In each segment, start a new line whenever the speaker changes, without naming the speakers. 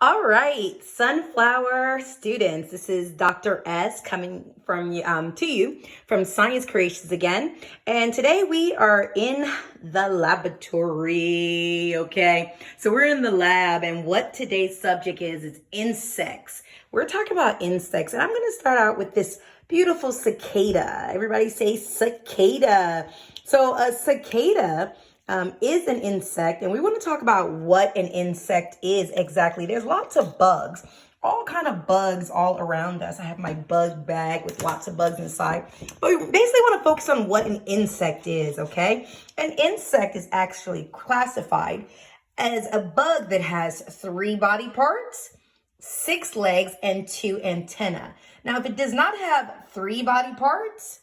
All right, sunflower students, this is Dr. S coming from to you from Science Creations again. And today we are in the laboratory, okay? So we're in the lab, and what today's subject is insects. We're talking about insects, and I'm going to start out with this beautiful cicada. Everybody say cicada. So a cicada is an insect, and we want to talk about what an insect is exactly. There's lots of bugs, all kind of bugs all around us. I have my bug bag with lots of bugs inside, but we basically want to focus on what an insect is, okay? An insect is actually classified as a bug that has 3 body parts, 6 legs, and 2 antennae. Now, if it does not have 3 body parts,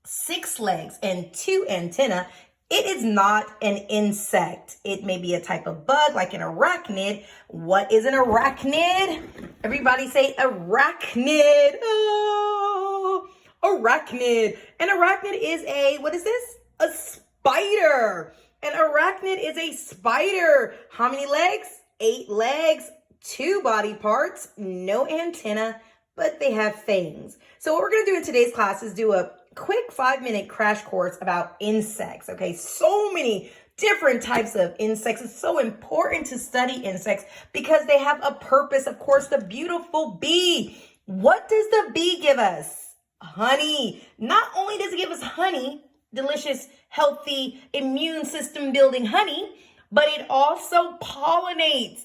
6 legs, and 2 antennae, it is not an insect. It may be a type of bug like an arachnid. What is an arachnid? Everybody say arachnid. Oh, arachnid. An arachnid is what is this? A spider. An arachnid is a spider. How many legs? 8 legs, 2 body parts, no antenna, but they have fangs. So what we're going to do in today's class is do a quick 5-minute crash course about insects. Okay, so many different types of insects. It's so important to study insects because they have a purpose. Of course, the beautiful bee. What does the bee give us? Honey. Not only does it give us honey, delicious, healthy, immune system building honey, but it also pollinates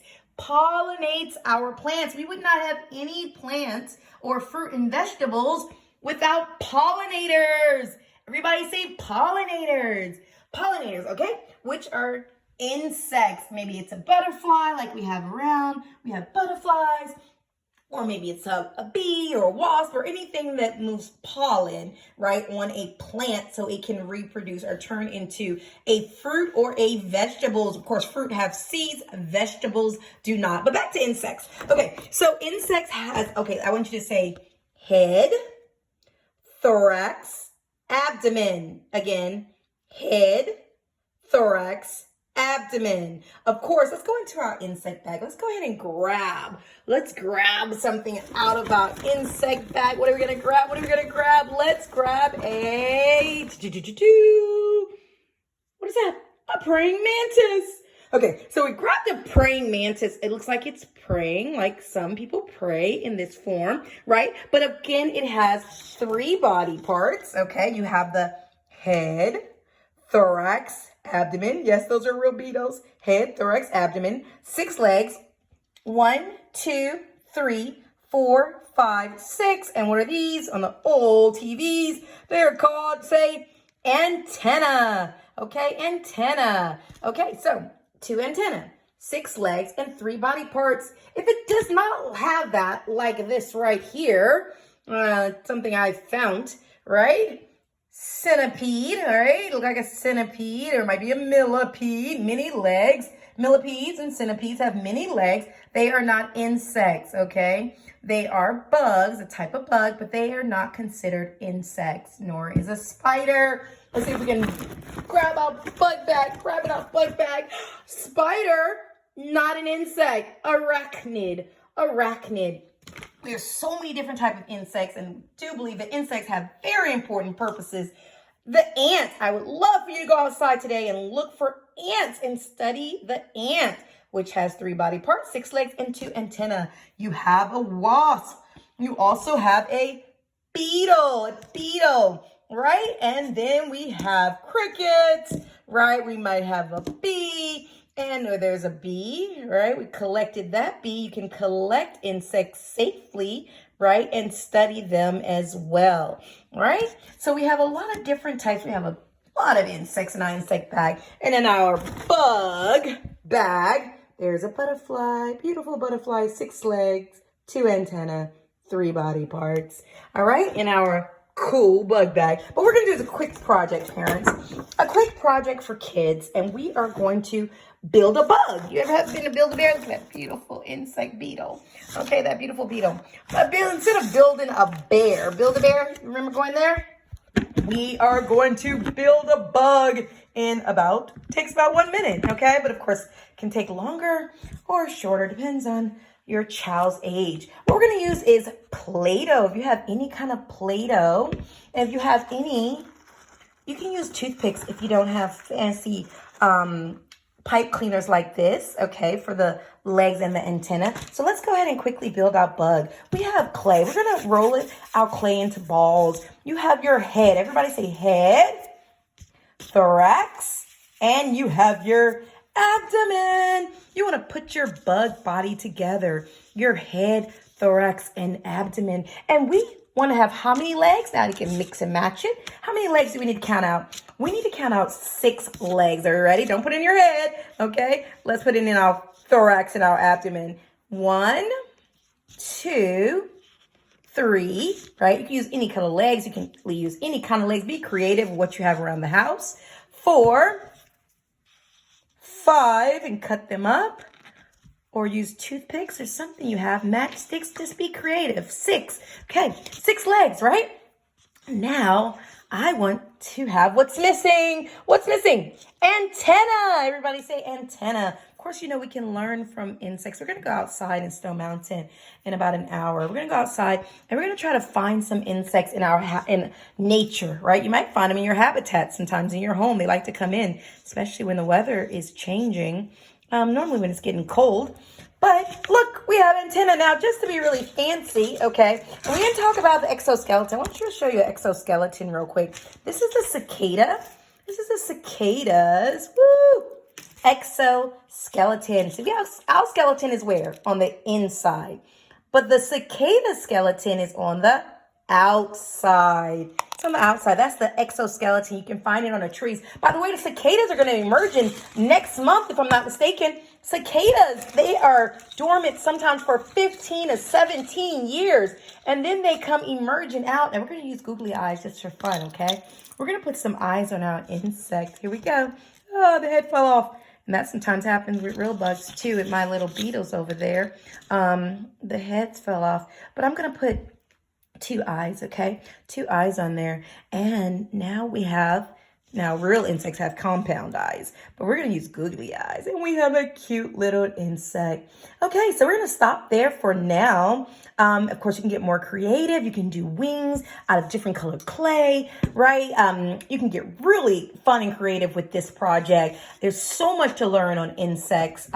our plants. We would not have any plants or fruit and vegetables without pollinators. Everybody say pollinators. Pollinators, okay? Which are insects. Maybe it's a butterfly like we have around. We have butterflies. Or maybe it's a bee or a wasp or anything that moves pollen, right, on a plant so it can reproduce or turn into a fruit or a vegetables. Of course, fruit have seeds, vegetables do not. But back to insects. Okay, so insects has, I want you to say head, thorax, abdomen. Again, head, thorax, abdomen. Of course, let's go into our insect bag. Let's go ahead and grab something out of our insect bag. What are we going to grab? Let's grab a, what is that? A praying mantis. Okay, so we grabbed a praying mantis. It looks like it's praying, like some people pray in this form, right? But again, it has 3 body parts, okay? You have the head, thorax, abdomen. Yes, those are real beetles. Head, thorax, abdomen. 6 legs. 1, 2, 3, 4, 5, 6. And what are these on the old TVs? They're called, say, antenna. Okay, antenna. Okay, so 2 antennae, 6 legs, and 3 body parts. If it does not have that, like this right here, something I found, right? Centipede, all right? Look like a centipede, or it might be a millipede, many legs. Millipedes and centipedes have many legs. They are not insects, okay? They are bugs, a type of bug, but they are not considered insects, nor is a spider. Let's see if we can grab our bug bag, Spider, not an insect. Arachnid. There's so many different types of insects, and do believe that insects have very important purposes. The ant. I would love for you to go outside today and look for ants and study the ant, which has 3 body parts, 6 legs, and 2 antennae. You have a wasp. You also have a beetle, right? And then we have crickets, right? We might have a bee, and there's a bee, right? We collected that bee. You can collect insects safely, right? And study them as well, right? So we have a lot of different types. We have a lot of insects in our insect bag. And in our bug bag, there's a butterfly, beautiful butterfly, 6 legs, 2 antennae, 3 body parts. All right, in our cool bug bag. But we're going to do a quick project, parents. A quick project for kids, and we are going to build a bug. You ever been to Build-A-Bear? Look at that beautiful insect beetle. Okay, that beautiful beetle. Instead of building a bear, Build-A-Bear, remember going there? We are going to build a bug in takes about 1 minute, okay? But of course, can take longer or shorter, depends on your child's age. What we're gonna use is Play-Doh. If you have any kind of Play-Doh, and if you have any, you can use toothpicks if you don't have fancy pipe cleaners like this, okay, for the legs and the antenna. So let's go ahead and quickly build our bug. We have clay. We're gonna roll our clay into balls. You have your head. Everybody say head, thorax, and you have your abdomen. You want to put your bug body together, your head, thorax, and abdomen. And we want to have how many legs? Now you can mix and match it. How many legs do we need to count out? We need to count out 6 legs. Are you ready? Don't put it in your head, okay? Let's put it in our thorax and our abdomen. 1, 2, 3, right? You can use any kind of legs. You can use any kind of legs. Be creative with what you have around the house. 4, 5, and cut them up. Or use toothpicks or something you have. Matchsticks, just be creative. 6, okay, 6 legs, right? Now, I want to have what's missing. What's missing? Antenna. Everybody say antenna. Of course, you know we can learn from insects. We're going to go outside in Snow Mountain in about an hour. We're going to go outside and we're going to try to find some insects in nature, right? You might find them in your habitat sometimes in your home. They like to come in, especially when the weather is changing. Normally when it's getting cold. But look, we have antenna now, just to be really fancy, okay? And we're going to talk about the exoskeleton. I want you to show you an exoskeleton real quick. This is the cicada. This is the cicadas. Woo! Exoskeleton. So our skeleton is where? On the inside. But the cicada skeleton is on the outside. It's on the outside. That's the exoskeleton. You can find it on the trees. By the way, the cicadas are going to emerge in next month, if I'm not mistaken. Cicadas, they are dormant sometimes for 15 to 17 years. And then they come emerging out. And we're going to use googly eyes just for fun, okay? We're going to put some eyes on our insect. Here we go. Oh, the head fell off. And that sometimes happens with real bugs too, with my little beetles over there. The heads fell off. But I'm going to put 2 eyes, okay? 2 eyes on there. And now real insects have compound eyes, but we're going to use googly eyes. And we have a cute little insect. Okay, so we're going to stop there for now. Of course, you can get more creative. You can do wings out of different colored clay, right? You can get really fun and creative with this project. There's so much to learn on insects.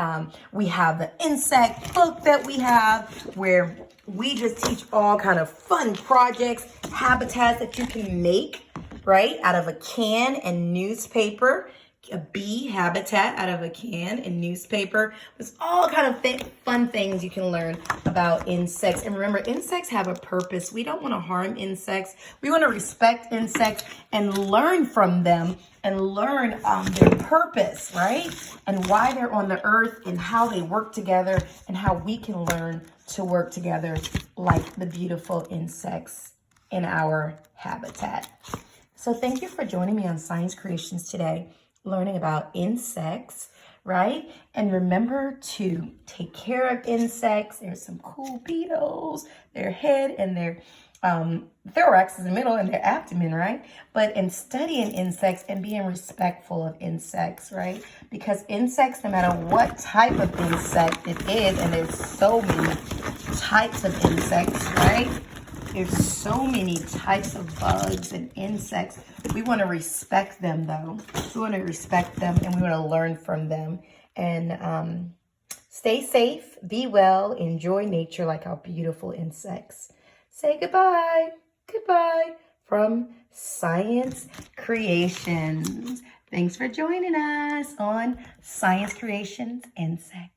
We have the insect book that we have where we just teach all kind of fun projects, habitats that you can make, right, out of a can and newspaper. A bee habitat out of a can and newspaper. There's all kind of fun things you can learn about insects. And remember, insects have a purpose. We don't want to harm insects. We want to respect insects and learn from them and learn their purpose, right? And why they're on the earth and how they work together and how we can learn to work together like the beautiful insects in our habitat. So thank you for joining me on Science Creations today, learning about insects, right? And remember to take care of insects. There's some cool beetles, their head and their thorax is in the middle and their abdomen, right? But in studying insects and being respectful of insects, right? Because insects, no matter what type of insect it is, and there's so many types of insects, right? There's so many types of bugs and insects. We want to respect them, though. We want to respect them, and we want to learn from them. And stay safe, be well, enjoy nature like our beautiful insects. Say goodbye. Goodbye from Science Creations. Thanks for joining us on Science Creations Insects.